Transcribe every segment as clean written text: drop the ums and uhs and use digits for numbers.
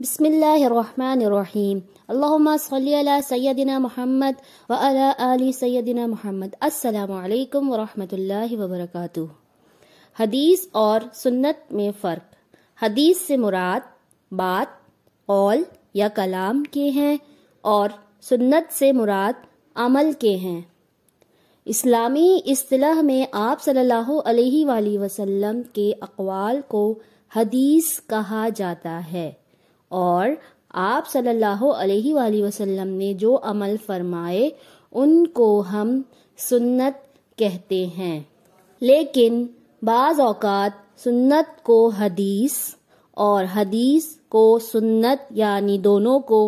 بسم اللہ الرحمن الرحیم اللہم صلی علی سیدنا محمد وعلی آل سیدنا محمد۔ السلام علیکم ورحمۃ اللہ وبرکاتہ۔ حدیث اور سنت میں فرق۔ حدیث سے مراد بات، قول یا کلام کے ہیں اور سنت سے مراد عمل کے ہیں۔ اسلامی اصطلاح میں آپ صلی اللہ علیہ وآلہ وسلم کے اقوال کو حدیث کہا جاتا ہے، اور آپ صلی اللہ علیہ وآلہ وسلم نے جو عمل فرمائے ان کو ہم سنت کہتے ہیں۔ لیکن بعض اوقات سنت کو حدیث اور حدیث کو سنت یعنی دونوں کو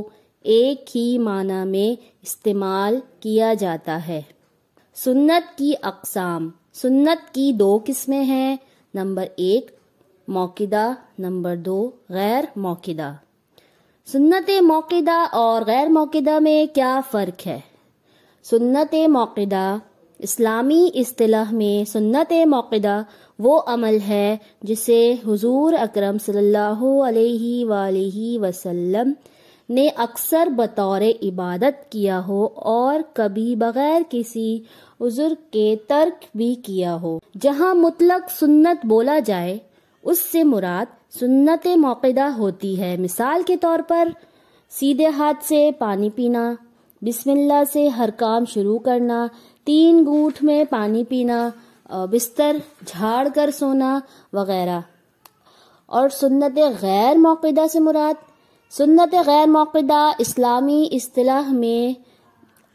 ایک ہی معنی میں استعمال کیا جاتا ہے۔ سنت کی اقسام۔ سنت کی دو قسمیں ہیں، نمبر 1 موقدہ، نمبر 2 غیر موقدہ۔ سنت موقدہ اور غیر موقدہ میں کیا فرق ہے؟ سنت موقدہ اسلامی اصطلاح میں سنت موقدہ وہ عمل ہے جسے حضور اکرم صلی اللہ علیہ وآلہ وسلم نے اکثر بطور عبادت کیا ہو اور کبھی بغیر کسی عذر کے ترک بھی کیا ہو۔ جہاں مطلق سنت بولا جائے اس سے مراد سنت موقدہ ہوتی ہے۔ مثال کے طور پر سیدھے ہاتھ سے پانی پینا، بسم اللہ سے ہر کام شروع کرنا، 3 گھونٹ میں پانی پینا، بستر جھاڑ کر سونا وغیرہ۔ اور سنت غیر موقدہ سے مراد سنت غیر موقدہ اسلامی اصطلاح میں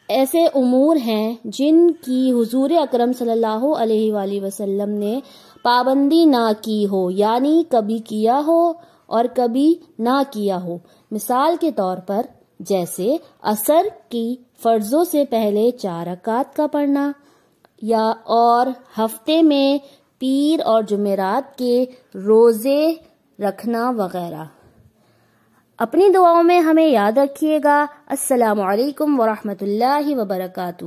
ایسے امور ہیں جن کی حضور اکرم صلی اللہ علیہ وآلہ وسلم نے پابندی نہ کی ہو، یعنی کبھی کیا ہو اور کبھی نہ کیا ہو۔ مثال کے طور پر جیسے عصر کی فرضوں سے پہلے 4 رکعت کا پڑھنا، یا اور ہفتے میں پیر اور جمعرات کے روزے رکھنا وغیرہ۔ اپنی دعاؤں میں ہمیں یاد رکھیے گا۔ السلام علیکم ورحمۃ اللہ وبرکاتہ۔